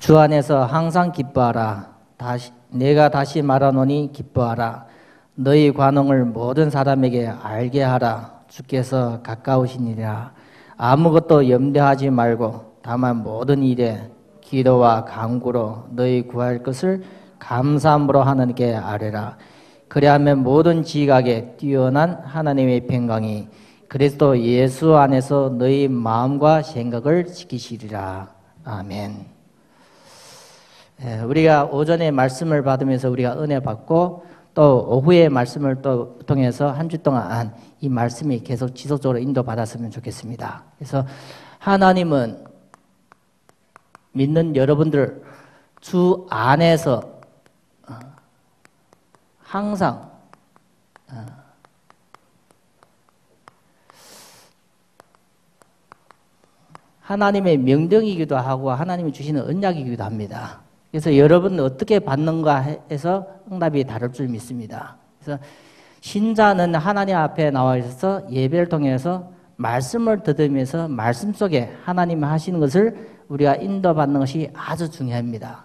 주 안에서 항상 기뻐하라. 내가 다시 말하노니 기뻐하라. 너희 관용을 모든 사람에게 알게 하라. 주께서 가까우시니라. 아무것도 염려하지 말고 다만 모든 일에 기도와 간구로 너희 구할 것을 감사함으로 하나님께 아뢰라. 그리하면 모든 지각에 뛰어난 하나님의 평강이 그리스도 예수 안에서 너희 마음과 생각을 지키시리라. 아멘. 우리가 오전에 말씀을 받으면서 우리가 은혜 받고 또 오후에 말씀을 또 통해서 한 주 동안 이 말씀이 계속 지속적으로 인도받았으면 좋겠습니다. 그래서 하나님은 믿는 여러분들 주 안에서 항상 하나님의 명령이기도 하고 하나님이 주시는 언약이기도 합니다. 그래서 여러분은 어떻게 받는가 해서 응답이 다를 줄 믿습니다. 그래서 신자는 하나님 앞에 나와 있어서 예배를 통해서 말씀을 들으면서 말씀 속에 하나님이 하시는 것을 우리가 인도받는 것이 아주 중요합니다.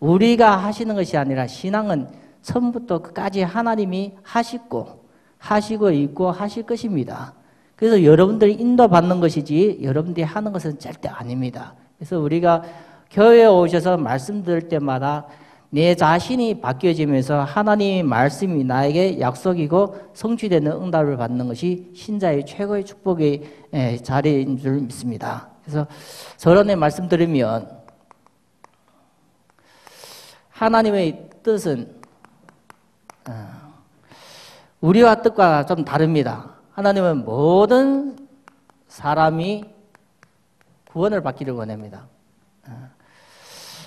우리가 하시는 것이 아니라 신앙은 처음부터 끝까지 하나님이 하시고 있고 하실 것입니다. 그래서 여러분들이 인도받는 것이지 여러분들이 하는 것은 절대 아닙니다. 그래서 우리가 교회에 오셔서 말씀 들을 때마다 내 자신이 바뀌어지면서 하나님의 말씀이 나에게 약속이고 성취되는 응답을 받는 것이 신자의 최고의 축복의 자리인 줄 믿습니다. 그래서 서론의 말씀 들으면 하나님의 뜻은 우리와 뜻과 좀 다릅니다. 하나님은 모든 사람이 구원을 받기를 원합니다.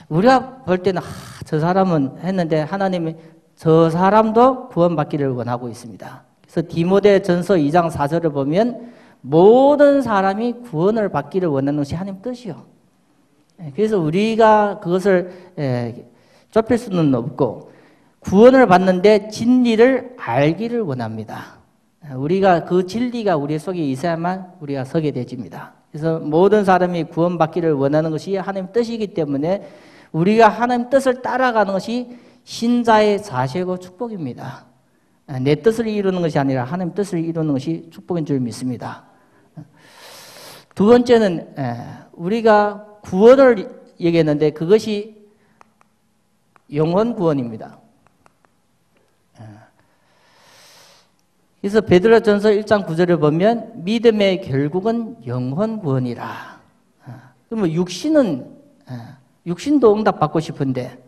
우리가 볼 때는 저 사람은 했는데 하나님이 저 사람도 구원받기를 원하고 있습니다. 그래서 디모데전서 2장 4절을 보면 모든 사람이 구원을 받기를 원하는 것이 하나님 뜻이요. 그래서 우리가 그것을 좁힐 수는 없고 구원을 받는데 진리를 알기를 원합니다. 우리가 그 진리가 우리 속에 있어야만 우리가 서게 되집니다. 그래서 모든 사람이 구원받기를 원하는 것이 하나님 뜻이기 때문에 우리가 하나님 뜻을 따라가는 것이 신자의 자세고 축복입니다. 내 뜻을 이루는 것이 아니라 하나님 뜻을 이루는 것이 축복인 줄 믿습니다. 두 번째는 우리가 구원을 얘기했는데 그것이 영혼 구원입니다. 그래서 베드로전서 1장 9절을 보면 믿음의 결국은 영혼 구원이라. 그러면 육신도 응답받고 싶은데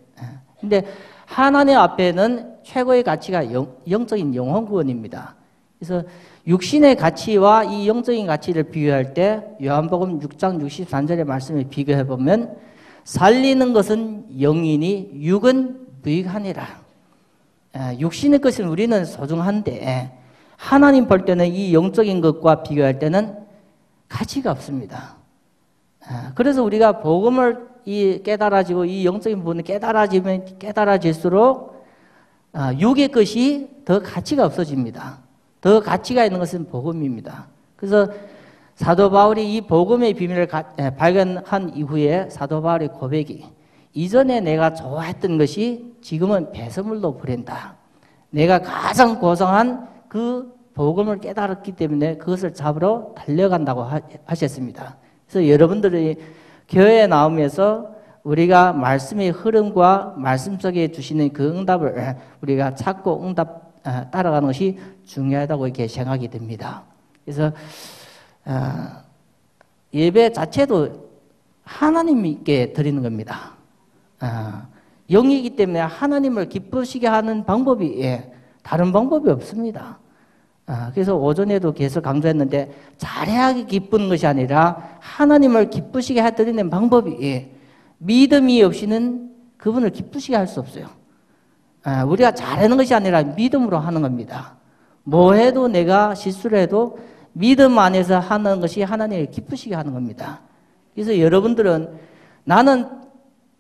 근데 하나님 앞에는 최고의 가치가 영적인 영혼 구원입니다. 그래서 육신의 가치와 이 영적인 가치를 비교할 때 요한복음 6장 63절의 말씀을 비교해 보면 살리는 것은 영이니 육은 무익하니라. 육신의 것은 우리는 소중한데 하나님 볼 때는 이 영적인 것과 비교할 때는 가치가 없습니다. 그래서 우리가 복음을 깨달아지고 이 영적인 부분을 깨달아지면 깨달아질수록 육의 것이 더 가치가 없어집니다. 더 가치가 있는 것은 복음입니다. 그래서 사도 바울이 이 복음의 비밀을 발견한 이후에 사도 바울의 고백이 이전에 내가 좋아했던 것이 지금은 배설물로 버린다. 내가 가장 고상한 그 복음을 깨달았기 때문에 그것을 잡으러 달려간다고 하셨습니다. 그래서 여러분들이 교회에 나오면서 우리가 말씀의 흐름과 말씀 속에 주시는 그 응답을 우리가 찾고 응답 따라가는 것이 중요하다고 이렇게 생각이 됩니다. 그래서 예배 자체도 하나님께 드리는 겁니다. 영이기 때문에 하나님을 기쁘시게 하는 방법이 다른 방법이 없습니다. 그래서 오전에도 계속 강조했는데 잘해야기 기쁜 것이 아니라 하나님을 기쁘시게 해드리는 방법이 믿음이 없이는 그분을 기쁘시게 할 수 없어요. 우리가 잘하는 것이 아니라 믿음으로 하는 겁니다. 뭐 해도 내가 실수를 해도 믿음 안에서 하는 것이 하나님을 기쁘시게 하는 겁니다. 그래서 여러분들은 나는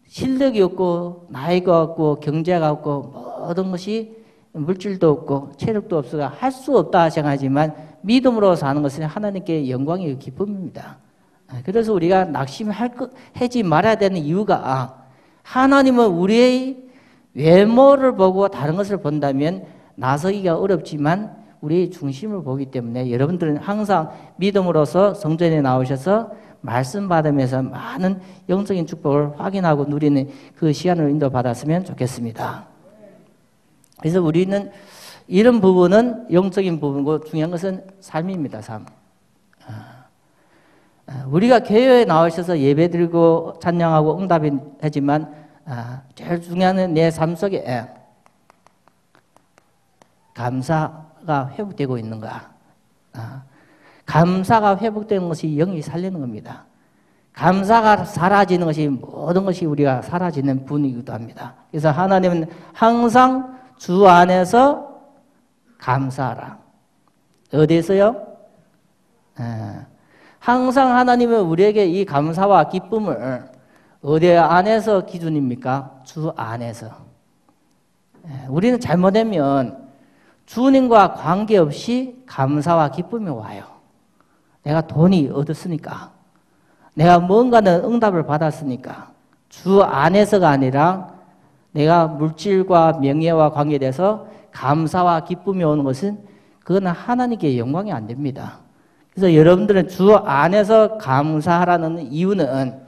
실력이 없고 나이가 없고 경제가 없고 모든 것이 물질도 없고 체력도 없어가 할 수 없다 생각하지만 믿음으로 사는 것은 하나님께 영광이고 기쁨입니다. 그래서 우리가 낙심하지 말아야 되는 이유가 하나님은 우리의 외모를 보고 다른 것을 본다면 나서기가 어렵지만 우리의 중심을 보기 때문에 여러분들은 항상 믿음으로서 성전에 나오셔서 말씀 받으면서 많은 영적인 축복을 확인하고 누리는 그 시간을 인도받았으면 좋겠습니다. 그래서 우리는 이런 부분은 영적인 부분이고 중요한 것은 삶입니다. 삶. 우리가 교회에 나오셔서 예배드리고 찬양하고 응답이 하지만 제일 중요한 건 내 삶 속에 감사가 회복되고 있는가. 감사가 회복되는 것이 영이 살리는 겁니다. 감사가 사라지는 것이 모든 것이 우리가 사라지는 분이기도 합니다. 그래서 하나님은 항상 주 안에서 감사하라. 어디에서요? 항상 하나님은 우리에게 이 감사와 기쁨을 어디 안에서 기준입니까? 주 안에서. 우리는 잘못하면 주님과 관계없이 감사와 기쁨이 와요. 내가 돈이 얻었으니까, 내가 뭔가는 응답을 받았으니까, 주 안에서가 아니라 내가 물질과 명예와 관계돼서 감사와 기쁨이 오는 것은 그거는 하나님께 영광이 안 됩니다. 그래서 여러분들은 주 안에서 감사하라는 이유는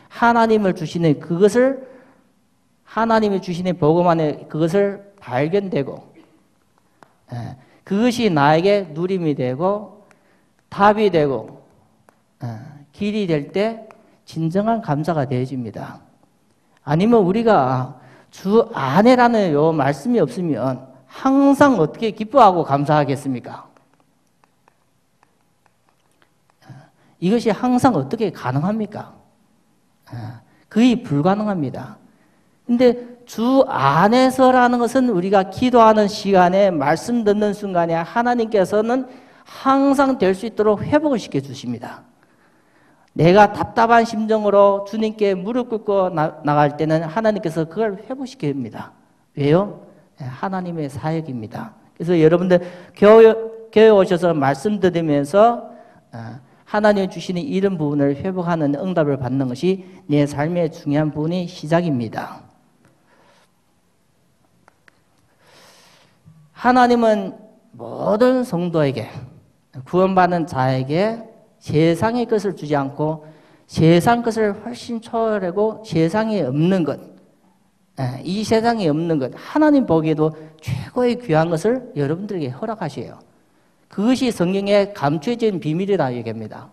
하나님을 주시는 그것을, 하나님이 주시는 복음 안에 그것을 발견되고 그것이 나에게 누림이 되고 답이 되고 길이 될 때 진정한 감사가 되어집니다. 아니면 우리가 주 안에라는 요 말씀이 없으면 항상 어떻게 기뻐하고 감사하겠습니까? 이것이 항상 어떻게 가능합니까? 거의 불가능합니다. 근데 주 안에서라는 것은 우리가 기도하는 시간에 말씀 듣는 순간에 하나님께서는 항상 될 수 있도록 회복을 시켜주십니다. 내가 답답한 심정으로 주님께 무릎 꿇고 나갈 때는 하나님께서 그걸 회복시킵니다. 왜요? 하나님의 사역입니다. 그래서 여러분들 교회 오셔서 말씀 들으면서 하나님이 주시는 이런 부분을 회복하는 응답을 받는 것이 내 삶의 중요한 부분이 시작입니다. 하나님은 모든 성도에게, 구원받는 자에게 세상의 것을 주지 않고 세상 것을 훨씬 초월하고 세상에 없는 것, 이 세상에 없는 것, 하나님 보기에도 최고의 귀한 것을 여러분들에게 허락하셔요. 그것이 성경에 감춰진 비밀이라 얘기합니다.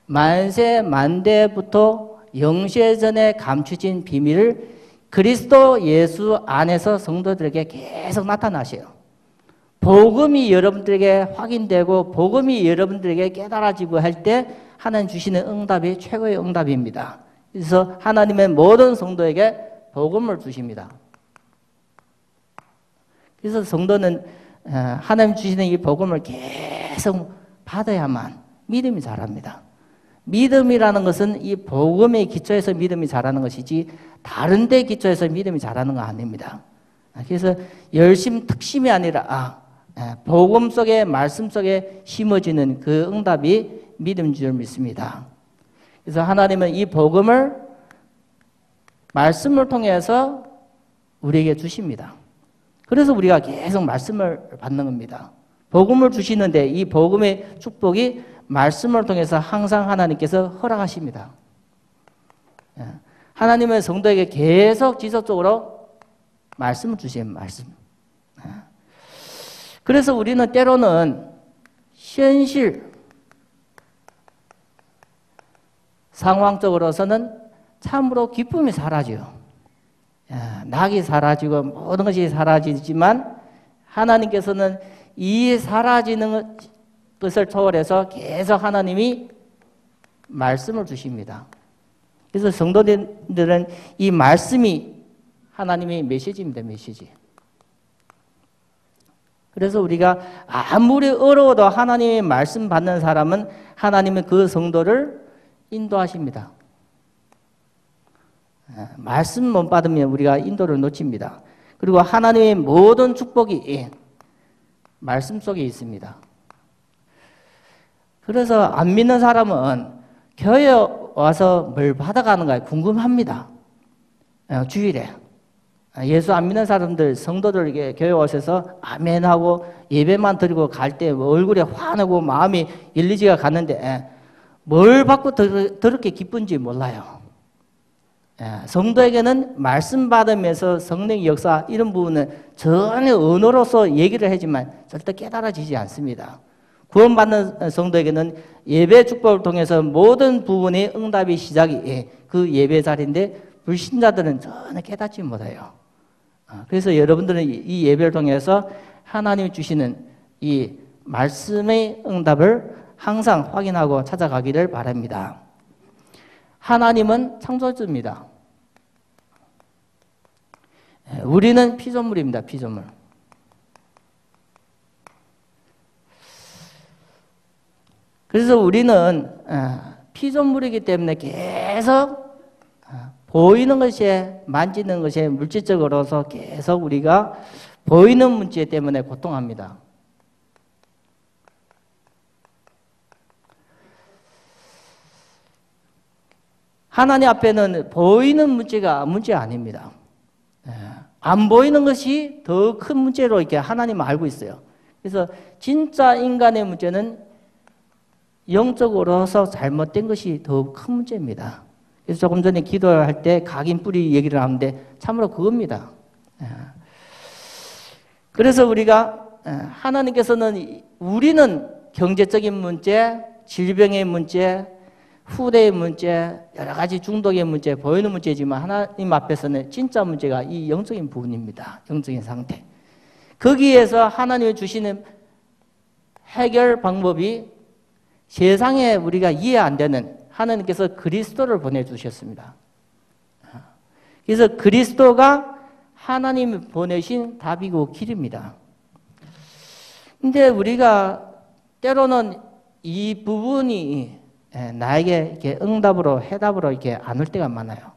만세 만대부터 영세 전에 감춰진 비밀을 그리스도 예수 안에서 성도들에게 계속 나타나셔요. 복음이 여러분들에게 확인되고 복음이 여러분들에게 깨달아지고 할 때 하나님 주시는 응답이 최고의 응답입니다. 그래서 하나님은 모든 성도에게 복음을 주십니다. 그래서 성도는 하나님 주시는 이 복음을 계속 받아야만 믿음이 자랍니다. 믿음이라는 것은 이 복음의 기초에서 믿음이 자라는 것이지 다른 데 기초에서 믿음이 자라는 거 아닙니다. 그래서 열심 특심이 아니라 복음 속에 말씀 속에 심어지는 그 응답이 믿음인 줄 믿습니다. 그래서 하나님은 이 복음을 말씀을 통해서 우리에게 주십니다. 그래서 우리가 계속 말씀을 받는 겁니다. 복음을 주시는데 이 복음의 축복이 말씀을 통해서 항상 하나님께서 허락하십니다. 하나님은 성도에게 계속 지속적으로 말씀을 주시는 말씀. 그래서 우리는 때로는 현실 상황적으로서는 참으로 기쁨이 사라져요. 낙이 사라지고 모든 것이 사라지지만 하나님께서는 이 사라지는 것을 초월해서 계속 하나님이 말씀을 주십니다. 그래서 성도들은 이 말씀이 하나님의 메시지입니다. 메시지. 그래서 우리가 아무리 어려워도 하나님의 말씀 받는 사람은 하나님은 그 성도를 인도하십니다. 말씀 못 받으면 우리가 인도를 놓칩니다. 그리고 하나님의 모든 축복이 말씀 속에 있습니다. 그래서 안 믿는 사람은 교회에 와서 뭘 받아가는가 궁금합니다. 주일에 예수 안 믿는 사람들, 성도들에게 교회 오셔서 아멘하고 예배만 드리고 갈 때 얼굴에 환하고 마음이 열리지가 갔는데 뭘 받고 더럽게 기쁜지 몰라요. 성도에게는 말씀 받으면서 성령의 역사 이런 부분은 전혀 언어로서 얘기를 하지만 절대 깨달아지지 않습니다. 구원받는 성도에게는 예배 축복을 통해서 모든 부분의 응답이 시작이 그 예배 자리인데 불신자들은 전혀 깨닫지 못해요. 그래서 여러분들은 이 예배를 통해서 하나님이 주시는 이 말씀의 응답을 항상 확인하고 찾아가기를 바랍니다. 하나님은 창조주입니다. 우리는 피조물입니다. 피조물. 그래서 우리는 피조물이기 때문에 계속 보이는 것에, 만지는 것에 물질적으로서 계속 우리가 보이는 문제 때문에 고통합니다. 하나님 앞에는 보이는 문제가 문제 아닙니다. 안 보이는 것이 더 큰 문제로 이렇게 하나님은 알고 있어요. 그래서 진짜 인간의 문제는 영적으로서 잘못된 것이 더 큰 문제입니다. 그래서 조금 전에 기도할 때 각인 뿌리 얘기를 하는데 참으로 그겁니다. 그래서 우리가 하나님께서는 우리는 경제적인 문제, 질병의 문제, 후대의 문제, 여러 가지 중독의 문제, 보이는 문제지만 하나님 앞에서는 진짜 문제가 이 영적인 부분입니다. 영적인 상태. 거기에서 하나님이 주시는 해결 방법이 세상에 우리가 이해 안 되는 하나님께서 그리스도를 보내주셨습니다. 그래서 그리스도가 하나님이 보내신 답이고 길입니다. 근데 우리가 때로는 이 부분이 나에게 이렇게 응답으로, 해답으로 이렇게 안 올 때가 많아요.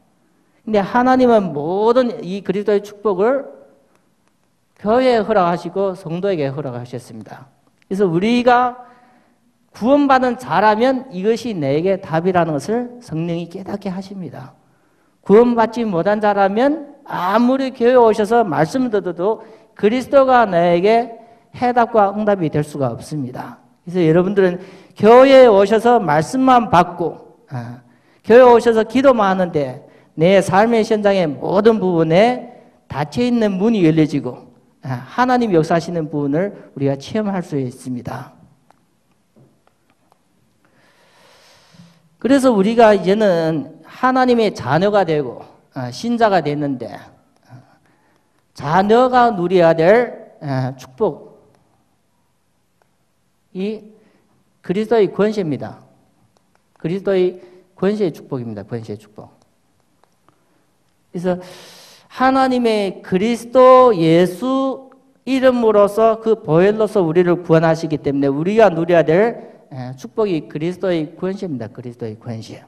근데 하나님은 모든 이 그리스도의 축복을 교회에 허락하시고 성도에게 허락하셨습니다. 그래서 우리가 구원받은 자라면 이것이 내게 답이라는 것을 성령이 깨닫게 하십니다. 구원받지 못한 자라면 아무리 교회에 오셔서 말씀을 듣어도 그리스도가 나에게 해답과 응답이 될 수가 없습니다. 그래서 여러분들은 교회에 오셔서 말씀만 받고 교회에 오셔서 기도만 하는데 내 삶의 현장의 모든 부분에 닫혀있는 문이 열려지고 하나님 역사하시는 부분을 우리가 체험할 수 있습니다. 그래서 우리가 이제는 하나님의 자녀가 되고 신자가 됐는데 자녀가 누려야 될 축복이 그리스도의 권세입니다. 그리스도의 권세의 축복입니다. 권세의 축복. 그래서 하나님의 그리스도 예수 이름으로서 그 보혈로서 우리를 구원하시기 때문에 우리가 누려야 될 축복이 그리스도의 권세입니다. 그리스도의 권세.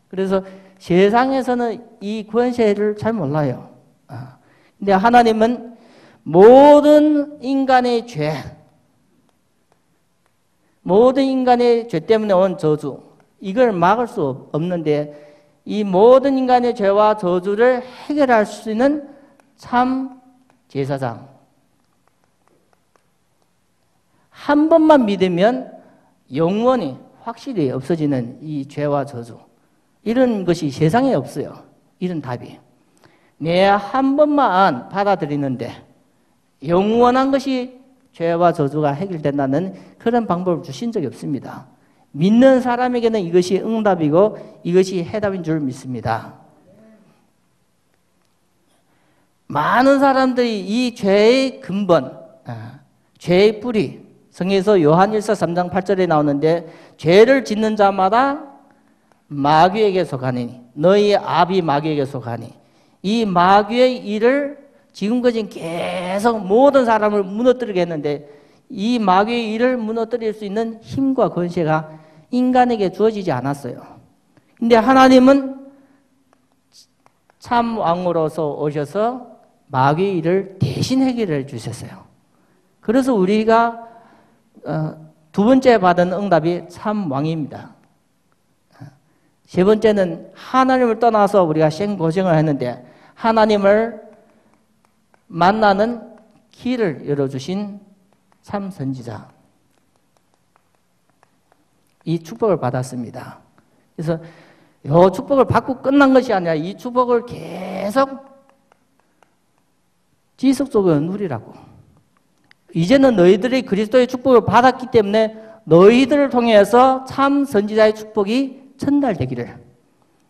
그래서 세상에서는 이 권세를 잘 몰라요. 근데 하나님은 모든 인간의 죄, 모든 인간의 죄 때문에 온 저주, 이걸 막을 수 없는데 이 모든 인간의 죄와 저주를 해결할 수 있는 참 제사장. 한 번만 믿으면 영원히 확실히 없어지는 이 죄와 저주. 이런 것이 세상에 없어요. 이런 답이. 내 한 번만 받아들이는데 영원한 것이 죄와 저주가 해결된다는 그런 방법을 주신 적이 없습니다. 믿는 사람에게는 이것이 응답이고 이것이 해답인 줄 믿습니다. 많은 사람들이 이 죄의 근본, 죄의 뿌리, 성경에서 요한일서 3장 8절에 나오는데 죄를 짓는 자마다 마귀에게 속하니 너희 아비 마귀에게 속하니 이 마귀의 일을 지금까지 계속 모든 사람을 무너뜨리게 했는데 이 마귀의 일을 무너뜨릴 수 있는 힘과 권세가 인간에게 주어지지 않았어요. 근데 하나님은 참 왕으로서 오셔서 마귀의 일을 대신 해결해 주셨어요. 그래서 우리가 두 번째 받은 응답이 참 왕입니다. 세 번째는 하나님을 떠나서 우리가 생고생을 했는데 하나님을 만나는 길을 열어주신 참 선지자. 이 축복을 받았습니다. 그래서 이 축복을 받고 끝난 것이 아니라 이 축복을 계속 지속적으로 누리라고. 이제는 너희들이 그리스도의 축복을 받았기 때문에 너희들을 통해서 참 선지자의 축복이 전달되기를.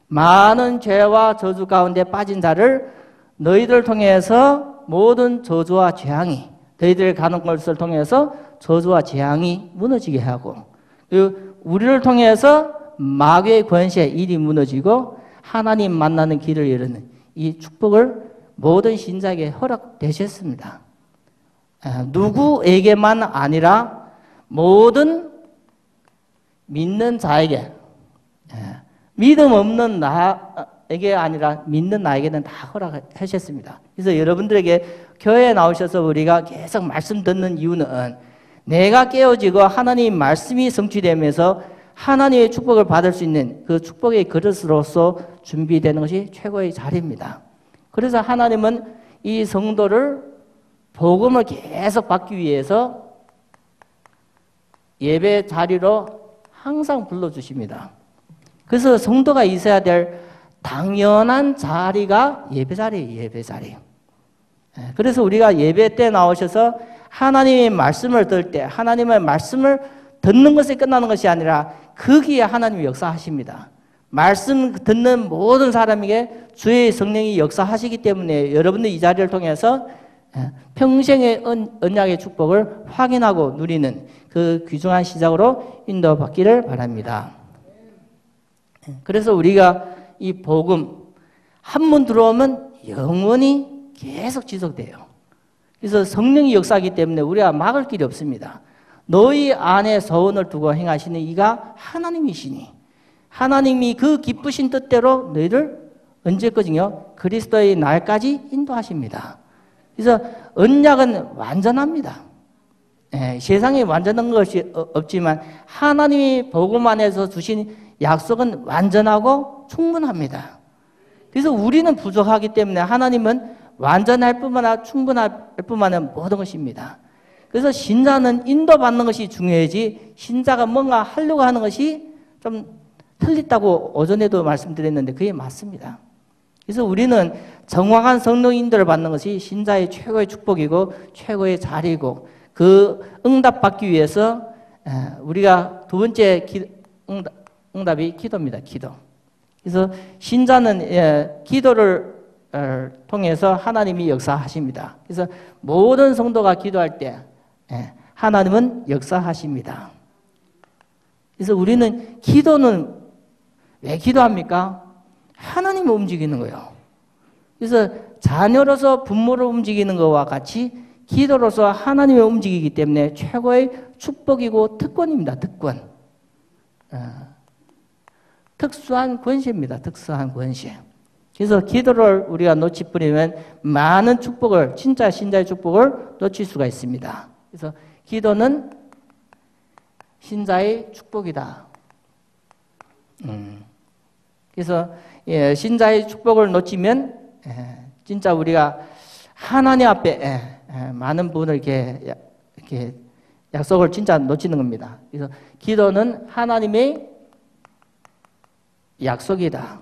많은 죄와 저주 가운데 빠진 자를 너희들을 통해서 모든 저주와 재앙이, 너희들 가는 것을 통해서 저주와 재앙이 무너지게 하고, 그리고 우리를 통해서 마귀의 권세, 일이 무너지고 하나님 만나는 길을 여는 이 축복을 모든 신자에게 허락되셨습니다. 누구에게만 아니라 모든 믿는 자에게, 믿음 없는 나에게 아니라 믿는 나에게는 다 허락하셨습니다. 그래서 여러분들에게 교회에 나오셔서 우리가 계속 말씀 듣는 이유는 내가 깨어지고 하나님 말씀이 성취되면서 하나님의 축복을 받을 수 있는 그 축복의 그릇으로서 준비되는 것이 최고의 자리입니다. 그래서 하나님은 이 성도를 복음을 계속 받기 위해서 예배 자리로 항상 불러주십니다. 그래서 성도가 있어야 될 당연한 자리가 예배 자리예요. 예배 자리. 그래서 우리가 예배 때 나오셔서 하나님의 말씀을 들을 때 하나님의 말씀을 듣는 것에 끝나는 것이 아니라 거기에 하나님이 역사하십니다. 말씀 듣는 모든 사람에게 주의 성령이 역사하시기 때문에 여러분들 이 자리를 통해서 평생의 언약의 축복을 확인하고 누리는 그 귀중한 시작으로 인도받기를 바랍니다. 그래서 우리가 이 복음 한 번 들어오면 영원히 계속 지속돼요. 그래서 성령이 역사하기 때문에 우리가 막을 길이 없습니다. 너희 안에 소원을 두고 행하시는 이가 하나님이시니 하나님이 그 기쁘신 뜻대로 너희를 언제까지요? 그리스도의 날까지 인도하십니다. 그래서 언약은 완전합니다. 세상에 완전한 것이 없지만 하나님이 복음 안에서 주신 약속은 완전하고 충분합니다. 그래서 우리는 부족하기 때문에 하나님은 완전할 뿐만 아니라 충분할 뿐만 아니라 모든 것입니다. 그래서 신자는 인도받는 것이 중요하지 신자가 뭔가 하려고 하는 것이 좀 틀렸다고 오전에도 말씀드렸는데 그게 맞습니다. 그래서 우리는 정확한 성령 인도를 받는 것이 신자의 최고의 축복이고 최고의 자리이고 그 응답받기 위해서 우리가 두 번째 응답이 기도입니다. 기도. 그래서 신자는 기도를 통해서 하나님이 역사하십니다. 그래서 모든 성도가 기도할 때 하나님은 역사하십니다. 그래서 우리는 기도는 왜 기도합니까? 하나님을 움직이는 거예요. 그래서 자녀로서 부모를 움직이는 것과 같이 기도로서 하나님을 움직이기 때문에 최고의 축복이고 특권입니다. 특권. 특수한 권세입니다. 특수한 권세. 그래서 기도를 우리가 놓치 뿌리면 많은 축복을, 진짜 신자의 축복을 놓칠 수가 있습니다. 그래서 기도는 신자의 축복이다. 그래서 신자의 축복을 놓치면 진짜 우리가 하나님 앞에 많은 분을 이렇게 약속을 진짜 놓치는 겁니다. 그래서 기도는 하나님의 약속이다.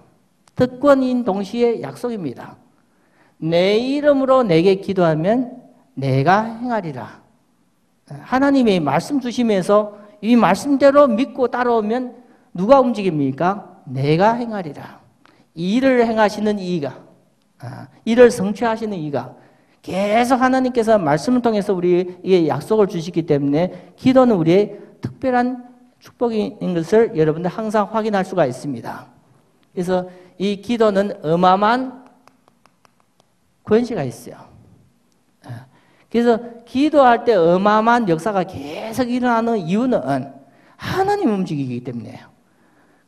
특권인 동시에 약속입니다. 내 이름으로 내게 기도하면 내가 행하리라. 하나님이 말씀 주시면서 이 말씀대로 믿고 따라오면 누가 움직입니까? 내가 행하리라. 일을 행하시는 이가, 일을 성취하시는 이가 계속 하나님께서 말씀을 통해서 우리에게 약속을 주시기 때문에 기도는 우리의 특별한 축복인 것을 여러분들 항상 확인할 수가 있습니다. 그래서 이 기도는 어마어마한 권세가 있어요. 그래서 기도할 때 어마어마한 역사가 계속 일어나는 이유는 하나님 움직이기 때문에요.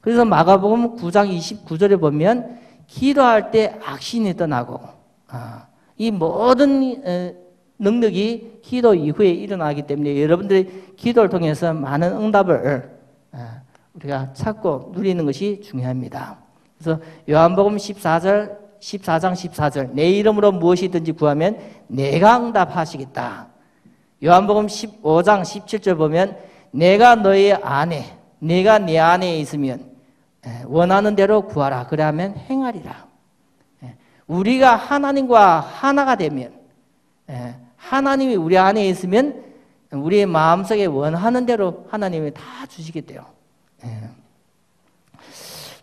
그래서 마가복음 9장 29절에 보면 기도할 때 악신이 떠나고 이 모든 능력이 기도 이후에 일어나기 때문에 여러분들이 기도를 통해서 많은 응답을 우리가 찾고 누리는 것이 중요합니다. 그래서 요한복음 14장 14절 내 이름으로 무엇이든지 구하면 내가 응답하시겠다. 요한복음 15장 17절 보면 내가 너희 안에 내가 네 안에 있으면 원하는 대로 구하라. 그러면 행하리라. 우리가 하나님과 하나가 되면 하나님이 우리 안에 있으면 우리의 마음속에 원하는 대로 하나님이 다 주시겠대요.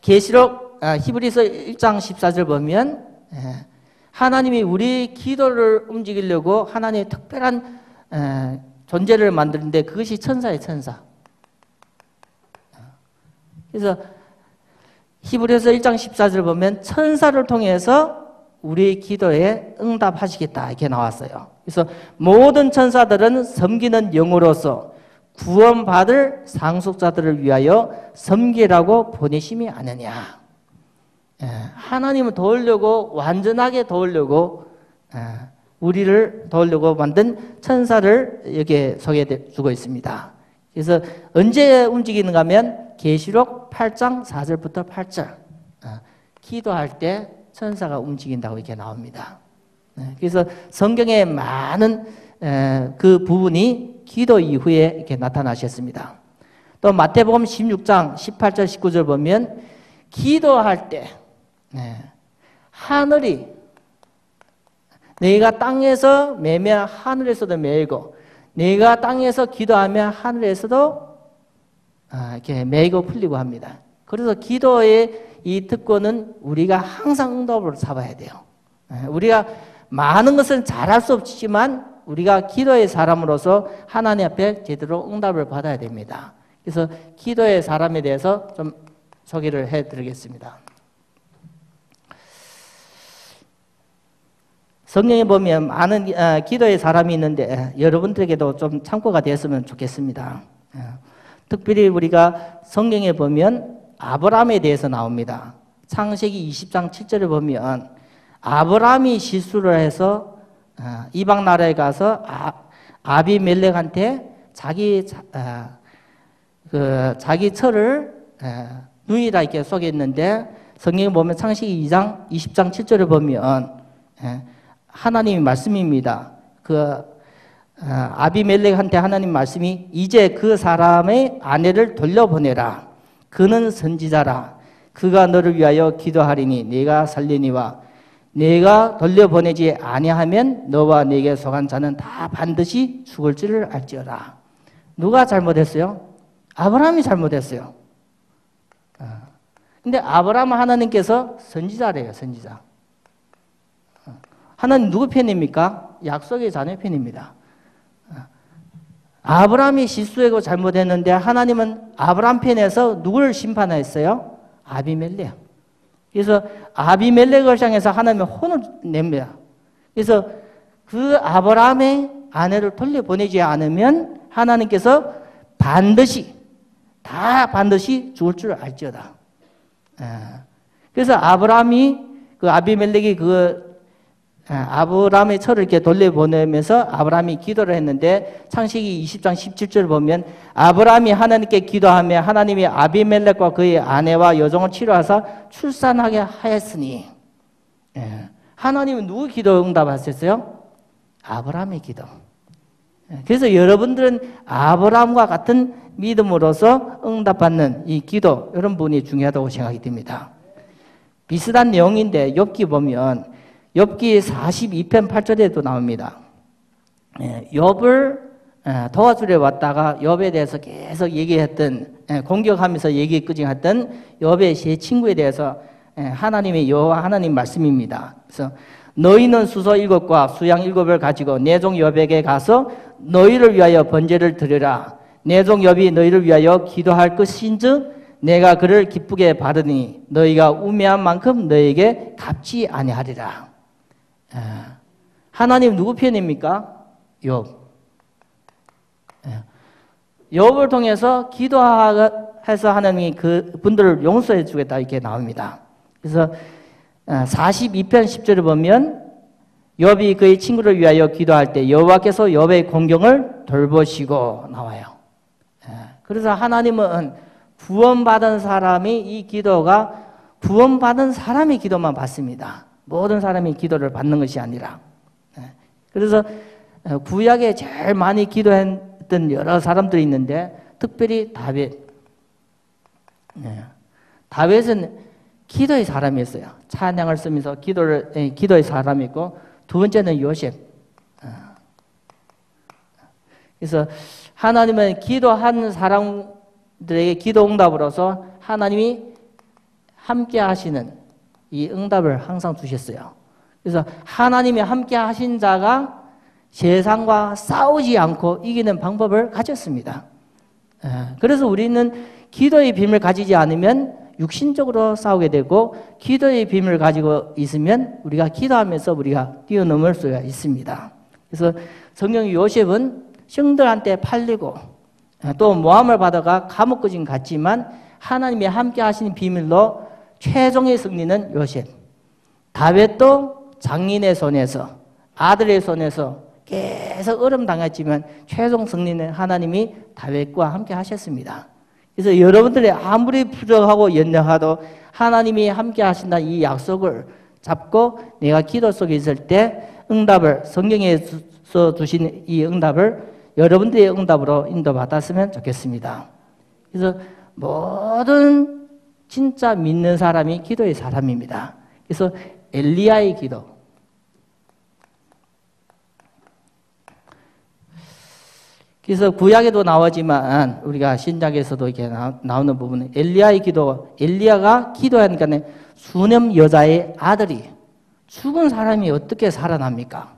계시록 히브리서 1장 14절 보면 하나님이 우리 기도를 움직이려고 하나님의 특별한 존재를 만드는데 그것이 천사예요. 천사. 그래서 히브리서 1장 14절 보면 천사를 통해서 우리 기도에 응답하시겠다 이렇게 나왔어요. 그래서 모든 천사들은 섬기는 영으로서 구원받을 상속자들을 위하여 섬기라고 보내심이 아니냐. 하나님을 도우려고 완전하게 도우려고 우리를 도우려고 만든 천사를 여기에 소개해 주고 있습니다. 그래서 언제 움직이는가 하면 계시록 8장 4절부터 8절 기도할 때 천사가 움직인다고 이렇게 나옵니다. 그래서 성경에 많은 그 부분이 기도 이후에 이렇게 나타나셨습니다. 또 마태복음 16장 18절 19절 보면 기도할 때 하늘이 너희가 땅에서 매면 하늘에서도 매이고 너희가 땅에서 기도하면 하늘에서도 이렇게 매이고 풀리고 합니다. 그래서 기도의 이 특권은 우리가 항상 응답으로 잡아야 돼요. 우리가 많은 것은 잘할 수 없지만 우리가 기도의 사람으로서 하나님 앞에 제대로 응답을 받아야 됩니다. 그래서 기도의 사람에 대해서 좀 소개를 해드리겠습니다. 성경에 보면 많은 기도의 사람이 있는데 여러분들에게도 좀 참고가 됐으면 좋겠습니다. 특별히 우리가 성경에 보면 아브라함에 대해서 나옵니다. 창세기 20장 7절에 보면 아브라함이 실수를 해서 이방 나라에 가서 아비멜렉한테 자기 처를 누이라 이렇게 속였는데 성경에 보면 창세기 2장 20장 7절에 보면 하나님의 말씀입니다. 아비멜렉한테 하나님 말씀이 이제 그 사람의 아내를 돌려보내라. 그는 선지자라. 그가 너를 위하여 기도하리니 네가 살리니와 네가 돌려보내지 아니하면 너와 네게 속한 자는 다 반드시 죽을 줄을 알지어라. 누가 잘못했어요? 아브라함이 잘못했어요. 근데 아브라함 하나님께서 선지자래요. 선지자. 하나님 누구 편입니까? 약속의 자녀 편입니다. 아브라함이 실수하고 잘못했는데 하나님은 아브라함 편에서 누구를 심판했어요? 아비멜렉. 그래서 아비멜렉을 향해서 하나님은 혼을 냅니다. 그래서 그 아브라함의 아내를 돌려보내지 않으면 하나님께서 반드시 죽을 줄 알지어다. 그래서 아브라함이 그 아비멜렉이 아브라함의 처를 이렇게 돌려보내면서 아브라함이 기도를 했는데 창세기 20장 17절을 보면 아브라함이 하나님께 기도하며 하나님이 아비멜렉과 그의 아내와 여종을 치료하사 출산하게 하였으니 하나님은 누구 기도 응답하셨어요? 아브라함의 기도. 그래서 여러분들은 아브라함과 같은 믿음으로서 응답받는 이 기도 이런 부분이 중요하다고 생각이 듭니다. 비슷한 내용인데 욥기 보면 욥기 42편 8절에도 나옵니다. 욥을 도와주려 왔다가 욥에 대해서 계속 얘기했던 공격하면서 얘기 끄징했던 욥의 세 친구에 대해서 하나님의 여호와 하나님 말씀입니다. 그래서 너희는 수소 7과 수양 7을 가지고 내 종 욥에게 가서 너희를 위하여 번제를 드리라. 내 종 욥이 너희를 위하여 기도할 것인즉 내가 그를 기쁘게 바르니 너희가 우매한 만큼 너희에게 갚지 아니하리라. 하나님 누구 편입니까? 욥. 욥을 통해서 기도해서 하나님이 그 분들을 용서해 주겠다 이렇게 나옵니다. 그래서 42편 10절을 보면 욥이 그의 친구를 위하여 기도할 때 여호와께서 욥의 공경을 돌보시고 나와요. 그래서 하나님은 구원받은 사람이 이 기도가 구원받은 사람의 기도만 받습니다. 모든 사람이 기도를 받는 것이 아니라. 그래서 구약에 제일 많이 기도했던 여러 사람들이 있는데 특별히 다윗. 다윗은 기도의 사람이었어요. 찬양을 쓰면서 기도의 사람이고, 두 번째는 요셉. 그래서 하나님은 기도한 사람들에게 기도 응답으로서 하나님이 함께 하시는 이 응답을 항상 주셨어요. 그래서 하나님이 함께 하신 자가 세상과 싸우지 않고 이기는 방법을 가졌습니다. 그래서 우리는 기도의 빔을 가지지 않으면 육신적으로 싸우게 되고, 기도의 빔을 가지고 있으면 우리가 기도하면서 우리가 뛰어넘을 수가 있습니다. 그래서 성경 요셉은 형들한테 팔리고 또 모함을 받아가 감옥까지 갔지만 하나님이 함께 하시는 비밀로 최종의 승리는 요셉. 다윗도 장인의 손에서, 아들의 손에서 계속 어려움당했지만 최종 승리는 하나님이 다윗과 함께 하셨습니다. 그래서 여러분들이 아무리 부족하고 연약하도 하나님이 함께 하신다 이 약속을 잡고 내가 기도 속에 있을 때 응답을, 성경에서 주신 이 응답을 여러분들의 응답으로 인도받았으면 좋겠습니다. 그래서 모든 진짜 믿는 사람이 기도의 사람입니다. 그래서 엘리야의 기도. 그래서 구약에도 나오지만 우리가 신약에서도 이렇게 나오는 부분은 엘리야의 기도. 엘리야가 기도하니까 수넴 여자의 아들이, 죽은 사람이 어떻게 살아납니까?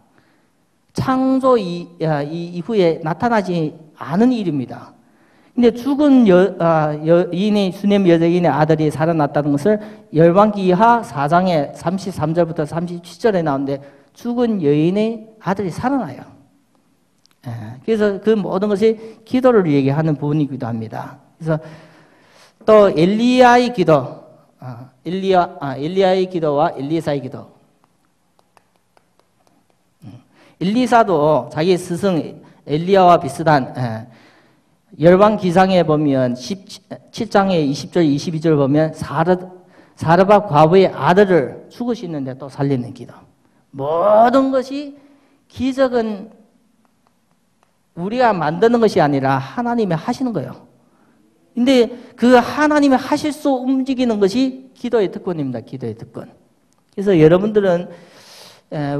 창조 이후에 나타나지 않은 일입니다. 근데 죽은 수넴 여자인의 아들이 살아났다는 것을 열왕기하 4장의 33절부터 37절에 나오는데, 죽은 여인의 아들이 살아나요. 그래서 그 모든 것이 기도를 얘기하는 부분이기도 합니다. 그래서 또 엘리야의 기도, 엘리야의 기도와 엘리사의 기도. 엘리사도 자기 스승 엘리야와 비슷한, 열왕기상에 보면 17장의 20절 22절 보면 사르밧 과부의 아들을 죽으시는데 또 살리는 기도. 모든 것이 기적은 우리가 만드는 것이 아니라 하나님이 하시는 거예요. 근데 그 하나님이 하실 수 움직이는 것이 기도의 특권입니다. 기도의 특권. 그래서 여러분들은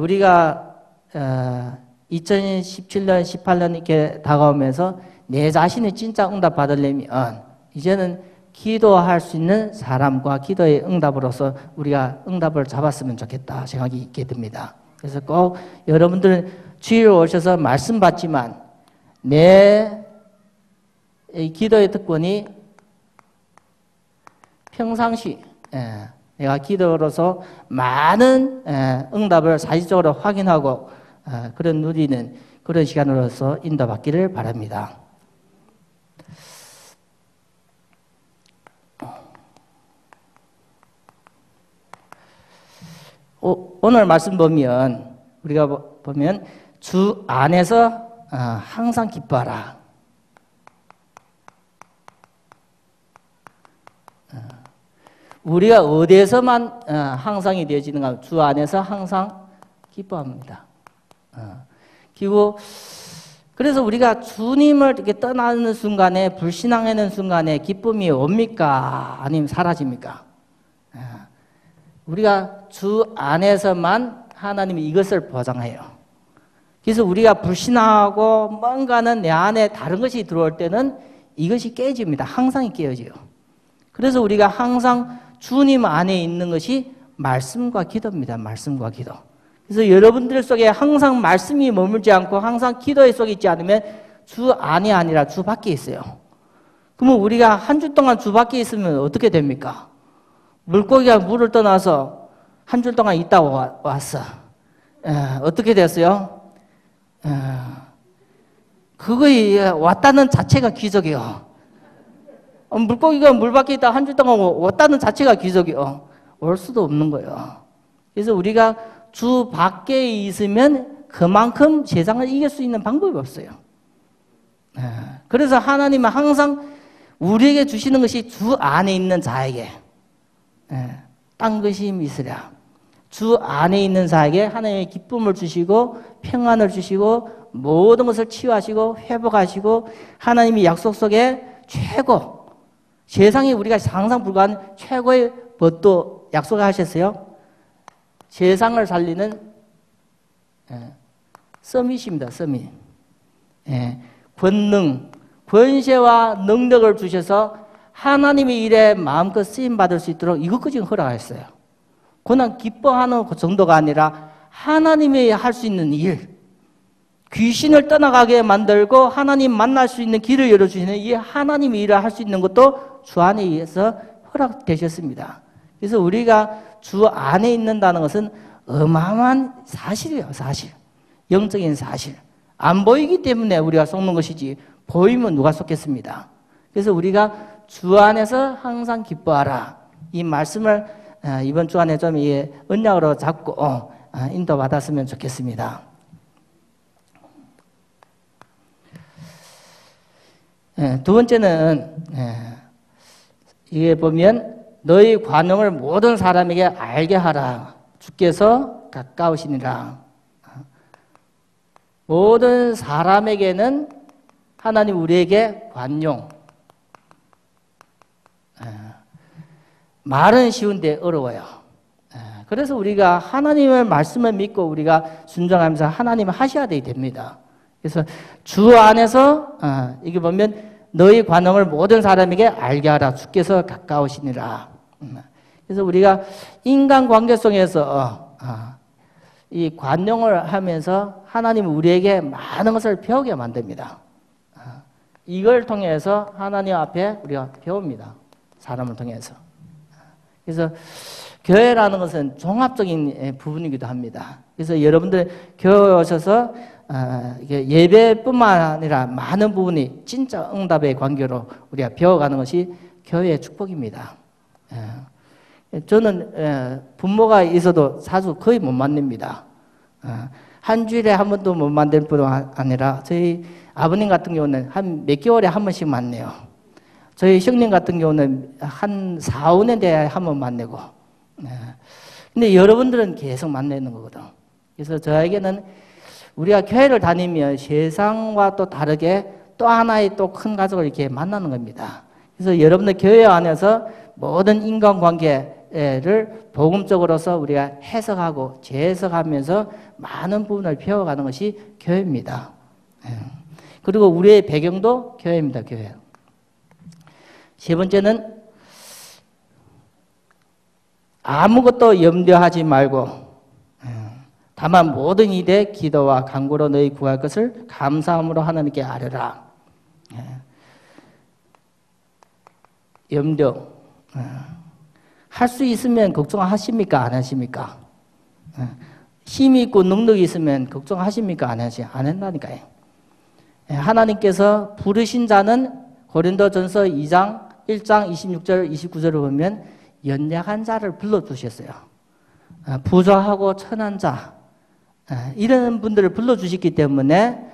우리가 2017년, 18년 이렇게 다가오면서 내 자신이 진짜 응답 받으려면 이제는 기도할 수 있는 사람과 기도의 응답으로서 우리가 응답을 잡았으면 좋겠다 생각이 있게 됩니다. 그래서 꼭 여러분들은 주일 오셔서 말씀 받지만 내 기도의 특권이 평상시 내가 기도로서 많은 응답을 사실적으로 확인하고 그런 누리는 그런 시간으로서 인도받기를 바랍니다. 오늘 말씀 보면 우리가 보면 주 안에서 항상 기뻐하라. 우리가 어디에서만 항상이 되어지는가? 주 안에서 항상 기뻐합니다. 그리고 그래서 우리가 주님을 이렇게 떠나는 순간에, 불신앙하는 순간에 기쁨이 옵니까? 아니면 사라집니까? 우리가 주 안에서만 하나님이 이것을 보장해요. 그래서 우리가 불신하고 뭔가는 내 안에 다른 것이 들어올 때는 이것이 깨집니다. 항상이 깨어져요. 그래서 우리가 항상 주님 안에 있는 것이 말씀과 기도입니다. 말씀과 기도. 그래서 여러분들 속에 항상 말씀이 머물지 않고 항상 기도의 속에 있지 않으면 주 안이 아니라 주 밖에 있어요. 그러면 우리가 한 주 동안 주 밖에 있으면 어떻게 됩니까? 물고기가 물을 떠나서 한 주 동안 있다가 왔어. 어떻게 됐어요? 그거에 왔다는 자체가 기적이요. 물고기가 물 밖에 있다 한 주 동안 왔다는 자체가 기적이요. 올 수도 없는 거예요. 그래서 우리가 주 밖에 있으면 그만큼 세상을 이길 수 있는 방법이 없어요. 그래서 하나님은 항상 우리에게 주시는 것이 주 안에 있는 자에게, 딴 것이 있으랴. 주 안에 있는 자에게 하나님의 기쁨을 주시고 평안을 주시고 모든 것을 치유하시고 회복하시고 하나님이 약속 속에 최고, 세상에 우리가 상상 불가한 최고의 법도 약속하셨어요. 세상을 살리는 서밋입니다. 서밋. 권능, 권세와 능력을 주셔서 하나님의 일에 마음껏 쓰임받을 수 있도록 이것까지 허락하셨어요. 그냥 기뻐하는 그 정도가 아니라 하나님이 할 수 있는 일, 귀신을 떠나가게 만들고 하나님 만날 수 있는 길을 열어주시는 이 하나님의 일을 할 수 있는 것도 주 안에 의해서 허락되셨습니다. 그래서 우리가 주 안에 있는다는 것은 어마어마한 사실이에요. 사실. 영적인 사실. 안 보이기 때문에 우리가 속는 것이지 보이면 누가 속겠습니다. 그래서 우리가 주 안에서 항상 기뻐하라. 이 말씀을 이번 주간에 좀 언약으로 잡고 인도받았으면 좋겠습니다. 두 번째는 이게 보면 너희 관용을 모든 사람에게 알게 하라. 주께서 가까우시니라. 모든 사람에게는 하나님 우리에게 관용. 말은 쉬운데 어려워요. 그래서 우리가 하나님의 말씀을 믿고 우리가 순종하면서 하나님을 하셔야 됩니다. 그래서 주 안에서 이게 보면 너희 관용을 모든 사람에게 알게 하라. 주께서 가까우시니라. 그래서 우리가 인간관계 속에서 이 관용을 하면서 하나님은 우리에게 많은 것을 배우게 만듭니다. 이걸 통해서 하나님 앞에 우리가 배웁니다. 사람을 통해서. 그래서 교회라는 것은 종합적인 부분이기도 합니다. 그래서 여러분들 교회 오셔서 예배뿐만 아니라 많은 부분이 진짜 응답의 관계로 우리가 배워가는 것이 교회의 축복입니다. 저는 부모가 있어도 자주 거의 못 만납니다. 한 주일에 한 번도 못 만날 뿐만 아니라 저희 아버님 같은 경우는 한 몇 개월에 한 번씩 만나요. 저희 형님 같은 경우는 한 4, 5년 돼야 한 번 만나고. 근데 여러분들은 계속 만나는 거거든. 그래서 저에게는 우리가 교회를 다니면 세상과 또 다르게 또 하나의 또 큰 가족을 이렇게 만나는 겁니다. 그래서 여러분들 교회 안에서 모든 인간관계를 복음적으로서 우리가 해석하고 재해석하면서 많은 부분을 배워가는 것이 교회입니다. 그리고 우리의 배경도 교회입니다. 교회. 세 번째는 아무것도 염려하지 말고 다만 모든 일에 기도와 간구로 너희 구할 것을 감사함으로 하나님께 아뢰라. 염려. 할 수 있으면 걱정하십니까? 안 하십니까? 힘이 있고 능력이 있으면 걱정하십니까? 안 한다니까요. 하나님께서 부르신 자는 고린도전서 2장 1장 26절 29절을 보면 연약한 자를 불러주셨어요. 부자하고 천한 자 이런 분들을 불러주셨기 때문에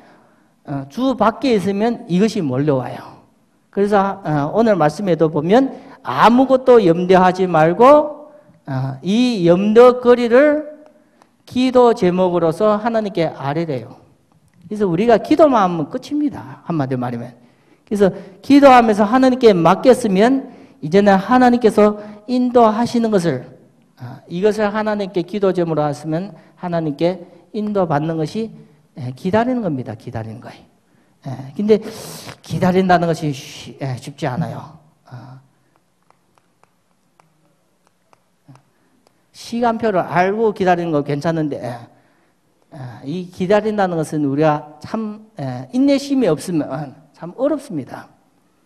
주 밖에 있으면 이것이 몰려와요. 그래서 오늘 말씀에도 보면 아무것도 염려하지 말고 이 염려거리를 기도 제목으로서 하나님께 아뢰래요. 그래서 우리가 기도만 하면 끝입니다. 한마디로 말하면. 그래서 기도하면서 하나님께 맡겼으면 이제는 하나님께서 인도하시는 것을 이것을 하나님께 기도 제목으로 하시면 하나님께 인도받는 것이 기다리는 겁니다. 기다리는 거예요. 근데 기다린다는 것이 쉽지 않아요. 시간표를 알고 기다리는 거 괜찮은데 이 기다린다는 것은 우리가 참 인내심이 없으면 참 어렵습니다.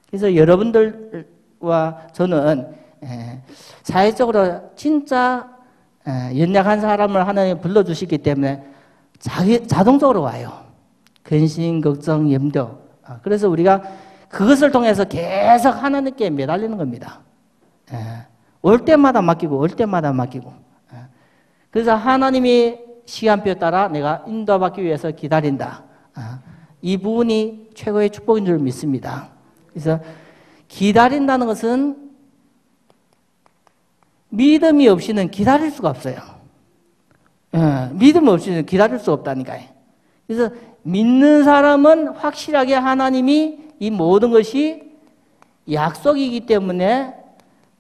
그래서 여러분들과 저는 사회적으로 진짜 연약한 사람을 하나님 불러주시기 때문에 자동적으로 와요. 근심, 걱정, 염려. 그래서 우리가 그것을 통해서 계속 하나님께 매달리는 겁니다. 올 때마다 맡기고 올 때마다 맡기고. 그래서 하나님이 시간표에 따라 내가 인도받기 위해서 기다린다. 이 부분이 최고의 축복인 줄 믿습니다. 그래서 기다린다는 것은 믿음이 없이는 기다릴 수가 없어요. 믿음 없이는 기다릴 수 없다니까요. 그래서 믿는 사람은 확실하게 하나님이 이 모든 것이 약속이기 때문에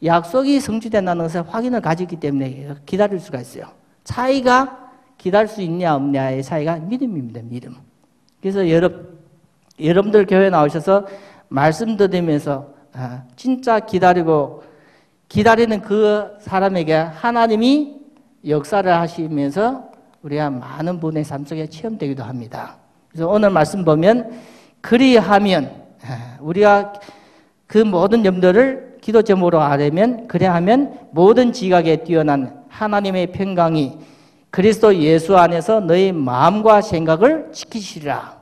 약속이 성취된다는 것을 확인을 가지기 때문에 기다릴 수가 있어요. 차이가 기다릴 수 있냐 없냐의 차이가 믿음입니다. 믿음. 그래서 여러분들 교회 나오셔서 말씀 들으면서 진짜 기다리는 그 사람에게 하나님이 역사를 하시면서 우리가 많은 분의 삶 속에 체험되기도 합니다. 그래서 오늘 말씀 보면 그리하면 우리가 그 모든 염려를 기도 제목으로 하려면 그래하면 모든 지각에 뛰어난 하나님의 평강이 그리스도 예수 안에서 너희 마음과 생각을 지키시리라.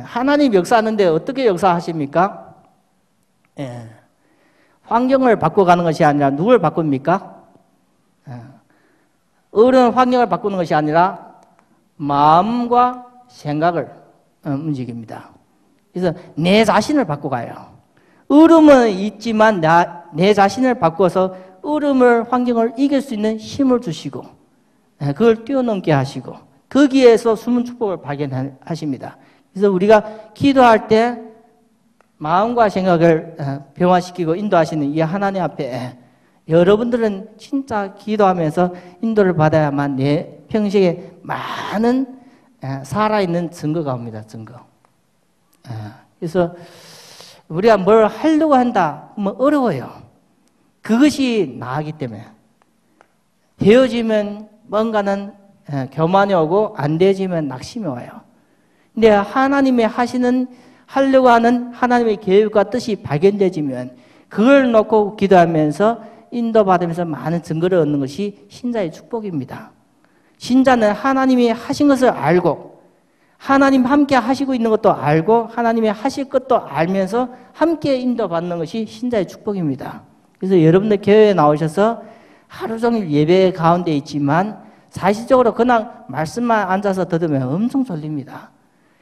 하나님 역사하는데 어떻게 역사하십니까? 환경을 바꿔가는 것이 아니라 누굴 바꿉니까? 어려운 환경을 바꾸는 것이 아니라 마음과 생각을 움직입니다. 그래서 내 자신을 바꿔가요. 어려움은 있지만 내 자신을 바꿔서 어려움을 환경을 이길 수 있는 힘을 주시고 그걸 뛰어넘게 하시고 거기에서 숨은 축복을 발견하십니다. 그래서 우리가 기도할 때 마음과 생각을 변화시키고 인도하시는 이 하나님 앞에 여러분들은 진짜 기도하면서 인도를 받아야만 내 평생에 많은 살아있는 증거가 옵니다. 증거. 그래서 우리가 뭘 하려고 한다 하면 어려워요. 그것이 나하기 때문에 되어지면 뭔가는 교만이 오고 안 되어지면 낙심이 와요. 근데 하나님이 하려고 하는 하나님의 계획과 뜻이 발견되지면 그걸 놓고 기도하면서 인도받으면서 많은 증거를 얻는 것이 신자의 축복입니다. 신자는 하나님이 하신 것을 알고 하나님 함께 하시고 있는 것도 알고 하나님이 하실 것도 알면서 함께 인도받는 것이 신자의 축복입니다. 그래서 여러분들 교회에 나오셔서 하루 종일 예배 가운데 있지만 사실적으로 그냥 말씀만 앉아서 들으면 엄청 졸립니다.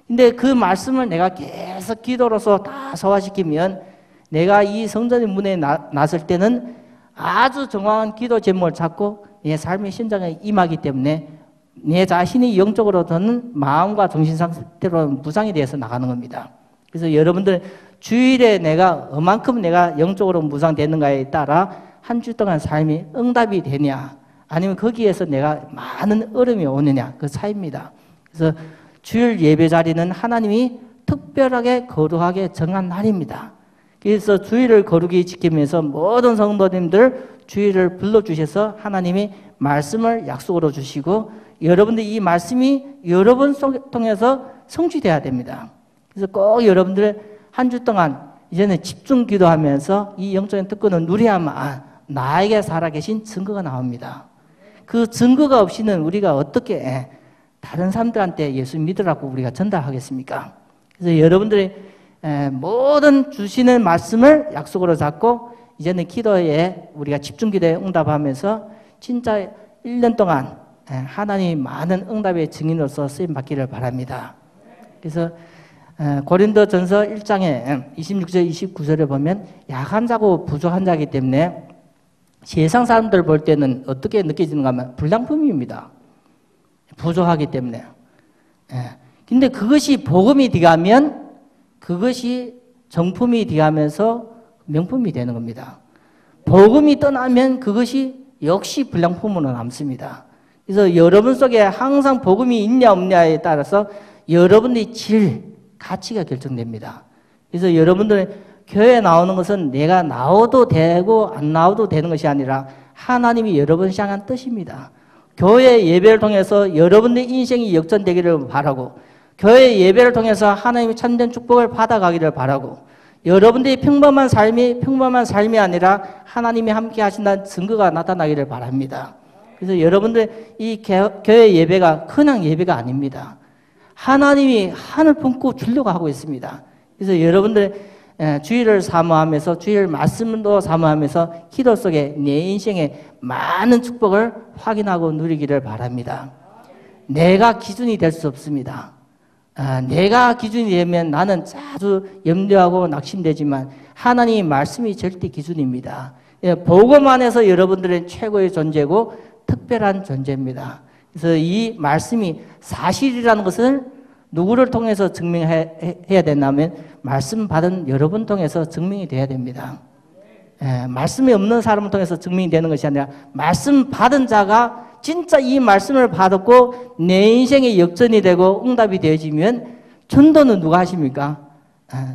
근데 그 말씀을 내가 계속 기도로서 다 소화시키면 내가 이 성전의 문에 나설 때는 아주 정확한 기도 제목을 잡고 내 삶의 현장에 임하기 때문에 내 자신이 영적으로는 마음과 정신 상태로 무장이 되어서 나가는 겁니다. 그래서 여러분들 주일에 내가 얼만큼 내가 영적으로 무장되는가에 따라 한 주 동안 삶이 응답이 되냐 아니면 거기에서 내가 많은 어려움이 오느냐 그 차이입니다. 그래서 주일 예배 자리는 하나님이 특별하게 거룩하게 정한 날입니다. 그래서 주일을 거룩히 지키면서 모든 성도님들 주일을 불러주셔서 하나님이 말씀을 약속으로 주시고 여러분들 이 말씀이 여러분 통해서 성취돼야 됩니다. 그래서 꼭 여러분들 한 주 동안 이제는 집중 기도하면서 이 영적인 특권을 누려야만 나에게 살아계신 증거가 나옵니다. 그 증거가 없이는 우리가 어떻게 다른 사람들한테 예수 믿으라고 우리가 전달하겠습니까? 그래서 여러분들이 모든 주시는 말씀을 약속으로 잡고 이제는 기도에 우리가 집중 기도에 응답하면서 진짜 1년 동안 하나님이 많은 응답의 증인으로서 쓰임받기를 바랍니다. 그래서 고린도전서 1장에 26절 29절에 보면 약한 자고 부족한 자이기 때문에 세상 사람들 볼 때는 어떻게 느껴지는가 하면 불량품입니다. 부족하기 때문에. 근데 그것이 복음이 돼가면 그것이 정품이 돼가면서 명품이 되는 겁니다. 복음이 떠나면 그것이 역시 불량품으로 남습니다. 그래서 여러분 속에 항상 복음이 있냐 없냐에 따라서 여러분의 질, 가치가 결정됩니다. 그래서 여러분들 교회에 나오는 것은 내가 나와도 되고 안 나와도 되는 것이 아니라 하나님이 여러분을 향한 뜻입니다. 교회 예배를 통해서 여러분의 인생이 역전되기를 바라고 교회 예배를 통해서 하나님의 참된 축복을 받아가기를 바라고 여러분들이 평범한 삶이 아니라 하나님이 함께 하신다는 증거가 나타나기를 바랍니다. 그래서 여러분들 이 교회 예배가 그냥 예배가 아닙니다. 하나님이 하늘 품고 주려고 하고 있습니다. 그래서 여러분들 주일을 사모하면서 주일 말씀도 사모하면서 기도 속에 내 인생에 많은 축복을 확인하고 누리기를 바랍니다. 내가 기준이 될 수 없습니다. 내가 기준이 되면 나는 아주 염려하고 낙심되지만 하나님의 말씀이 절대 기준입니다. 예, 복음 안에서 여러분들은 최고의 존재고 특별한 존재입니다. 그래서 이 말씀이 사실이라는 것을 누구를 통해서 증명해야 되냐면 말씀 받은 여러분 통해서 증명이 돼야 됩니다. 예, 말씀이 없는 사람을 통해서 증명이 되는 것이 아니라 말씀 받은 자가 진짜 이 말씀을 받았고 내 인생의 역전이 되고 응답이 되어지면 전도는 누가 하십니까?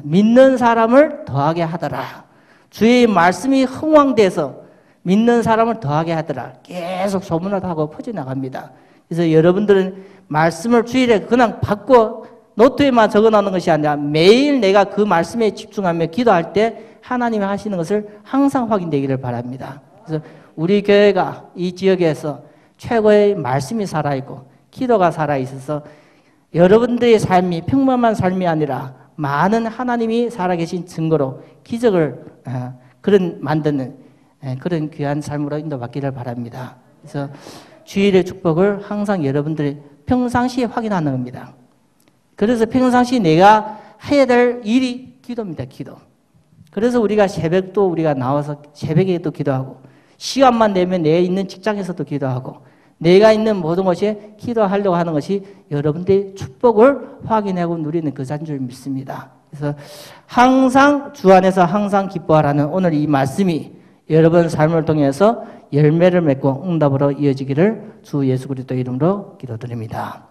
믿는 사람을 더하게 하더라. 주의 말씀이 흥왕돼서 믿는 사람을 더하게 하더라. 계속 소문을 하고 퍼져나갑니다. 그래서 여러분들은 말씀을 주일에 그냥 받고 노트에만 적어놓는 것이 아니라 매일 내가 그 말씀에 집중하며 기도할 때 하나님이 하시는 것을 항상 확인되기를 바랍니다. 그래서 우리 교회가 이 지역에서 최고의 말씀이 살아있고 기도가 살아있어서 여러분들의 삶이 평범한 삶이 아니라 많은 하나님이 살아계신 증거로 기적을 만드는 그런 귀한 삶으로 인도받기를 바랍니다. 그래서 주일의 축복을 항상 여러분들이 평상시에 확인하는 겁니다. 그래서 평상시 내가 해야 될 일이 기도입니다. 기도. 그래서 우리가 새벽도 우리가 나와서 새벽에도 기도하고 시간만 내면 내가 있는 직장에서도 기도하고 내가 있는 모든 것에 기도하려고 하는 것이 여러분들의 축복을 확인하고 누리는 그 자인 줄 믿습니다. 그래서 항상 주 안에서 항상 기뻐하라는 오늘 이 말씀이 여러분 삶을 통해서 열매를 맺고 응답으로 이어지기를 주 예수 그리스도 이름으로 기도드립니다.